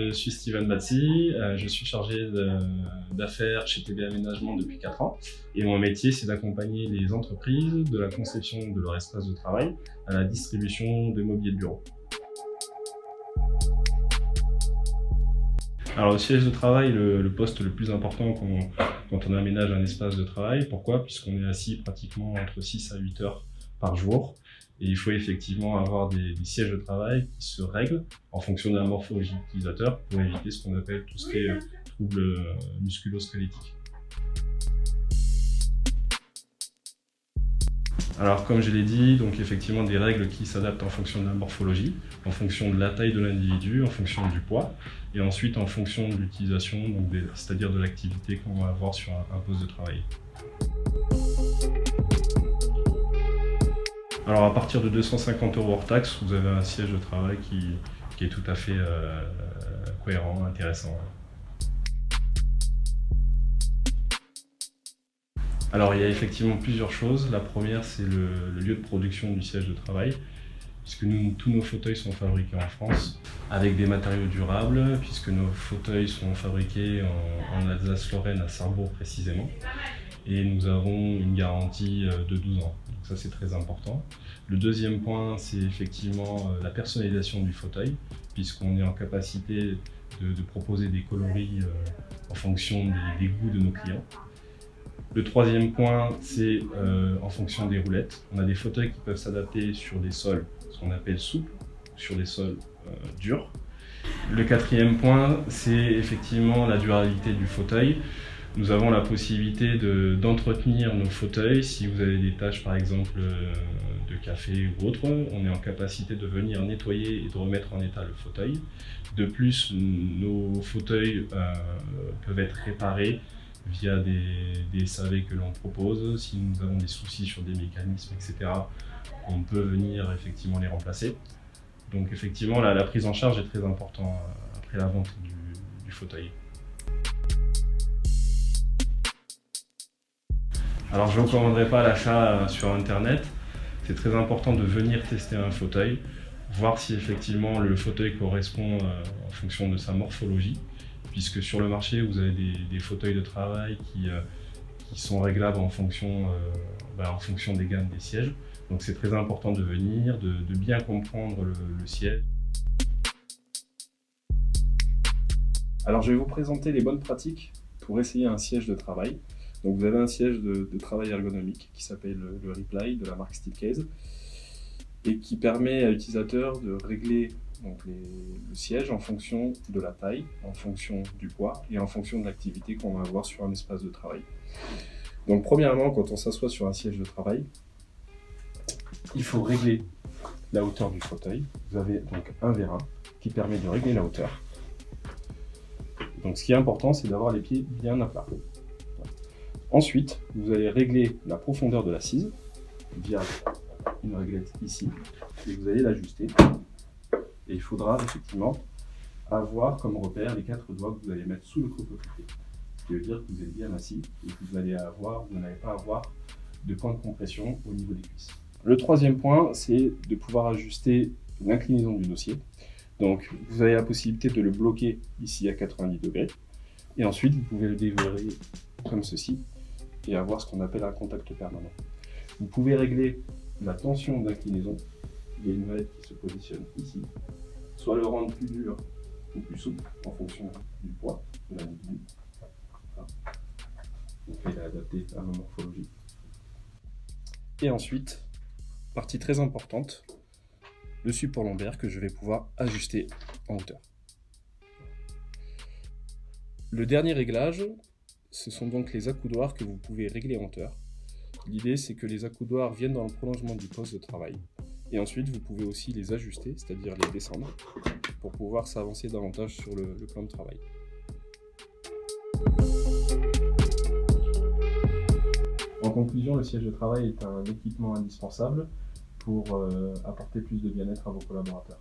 Je suis Steven Bazzi, je suis chargé d'affaires chez TB Aménagement depuis 4 ans et mon métier c'est d'accompagner les entreprises de la conception de leur espace de travail à la distribution de mobilier de bureau. Alors le siège de travail, le poste le plus important quand on aménage un espace de travail. Pourquoi? Puisqu'on est assis pratiquement entre 6 à 8 heures par jour. Et il faut effectivement avoir des sièges de travail qui se règlent en fonction de la morphologie de l'utilisateur pour éviter ce qu'on appelle tout ce qui est troubles musculo-squelettiques. Alors comme je l'ai dit, donc effectivement des règles qui s'adaptent en fonction de la morphologie, en fonction de la taille de l'individu, en fonction du poids, et ensuite en fonction de l'utilisation, c'est-à-dire de l'activité qu'on va avoir sur un poste de travail. Alors à partir de 250 € hors taxe, vous avez un siège de travail qui est tout à fait cohérent, intéressant. Alors il y a effectivement plusieurs choses. La première c'est le lieu de production du siège de travail, puisque tous nos fauteuils sont fabriqués en France avec des matériaux durables, puisque nos fauteuils sont fabriqués en Alsace-Lorraine, à Sarrebourg précisément. Et nous avons une garantie de 12 ans. Donc ça c'est très important. Le deuxième point c'est effectivement la personnalisation du fauteuil, puisqu'on est en capacité de proposer des coloris en fonction des goûts de nos clients. Le troisième point c'est en fonction des roulettes. On a des fauteuils qui peuvent s'adapter sur des sols, ce qu'on appelle souples, sur des sols durs. Le quatrième point c'est effectivement la durabilité du fauteuil. Nous avons la possibilité d'entretenir nos fauteuils. Si vous avez des tâches par exemple de café ou autre, on est en capacité de venir nettoyer et de remettre en état le fauteuil. De plus, nos fauteuils peuvent être réparés via des SAV que l'on propose. Si nous avons des soucis sur des mécanismes, etc., on peut venir effectivement les remplacer. Donc effectivement, la prise en charge est très importante après la vente du fauteuil. Alors je ne recommanderais pas l'achat sur internet. C'est très important de venir tester un fauteuil, voir si effectivement le fauteuil correspond en fonction de sa morphologie, puisque sur le marché vous avez des fauteuils de travail qui sont réglables en fonction des gammes des sièges. Donc c'est très important de venir, de bien comprendre le siège. Alors je vais vous présenter les bonnes pratiques pour essayer un siège de travail. Donc vous avez un siège de travail ergonomique qui s'appelle le Reply de la marque Steelcase et qui permet à l'utilisateur de régler le siège en fonction de la taille, en fonction du poids et en fonction de l'activité qu'on va avoir sur un espace de travail. Donc premièrement, quand on s'assoit sur un siège de travail, il faut régler la hauteur du fauteuil. Vous avez donc un vérin qui permet de régler la hauteur. Donc ce qui est important, c'est d'avoir les pieds bien à plat. Ensuite, vous allez régler la profondeur de l'assise via une réglette ici et vous allez l'ajuster. Et il faudra effectivement avoir comme repère les 4 doigts que vous allez mettre sous le creux poplité. Ce qui veut dire que vous êtes bien assis et que vous n'allez pas avoir de point de compression au niveau des cuisses. Le troisième point, c'est de pouvoir ajuster l'inclinaison du dossier. Donc vous avez la possibilité de le bloquer ici à 90 degrés. Et ensuite, vous pouvez le déverrouiller comme ceci et avoir ce qu'on appelle un contact permanent. Vous pouvez régler la tension d'inclinaison. Il y a une molette qui se positionne ici. Soit le rendre plus dur ou plus souple en fonction du poids de l'individu. Donc il est adapté à la morphologie. Et ensuite, partie très importante, le support lombaire que je vais pouvoir ajuster en hauteur. Le dernier réglage, ce sont donc les accoudoirs que vous pouvez régler en hauteur. L'idée c'est que les accoudoirs viennent dans le prolongement du poste de travail. Et ensuite vous pouvez aussi les ajuster, c'est-à-dire les descendre, pour pouvoir s'avancer davantage sur le plan de travail. En conclusion, le siège de travail est un équipement indispensable pour apporter plus de bien-être à vos collaborateurs.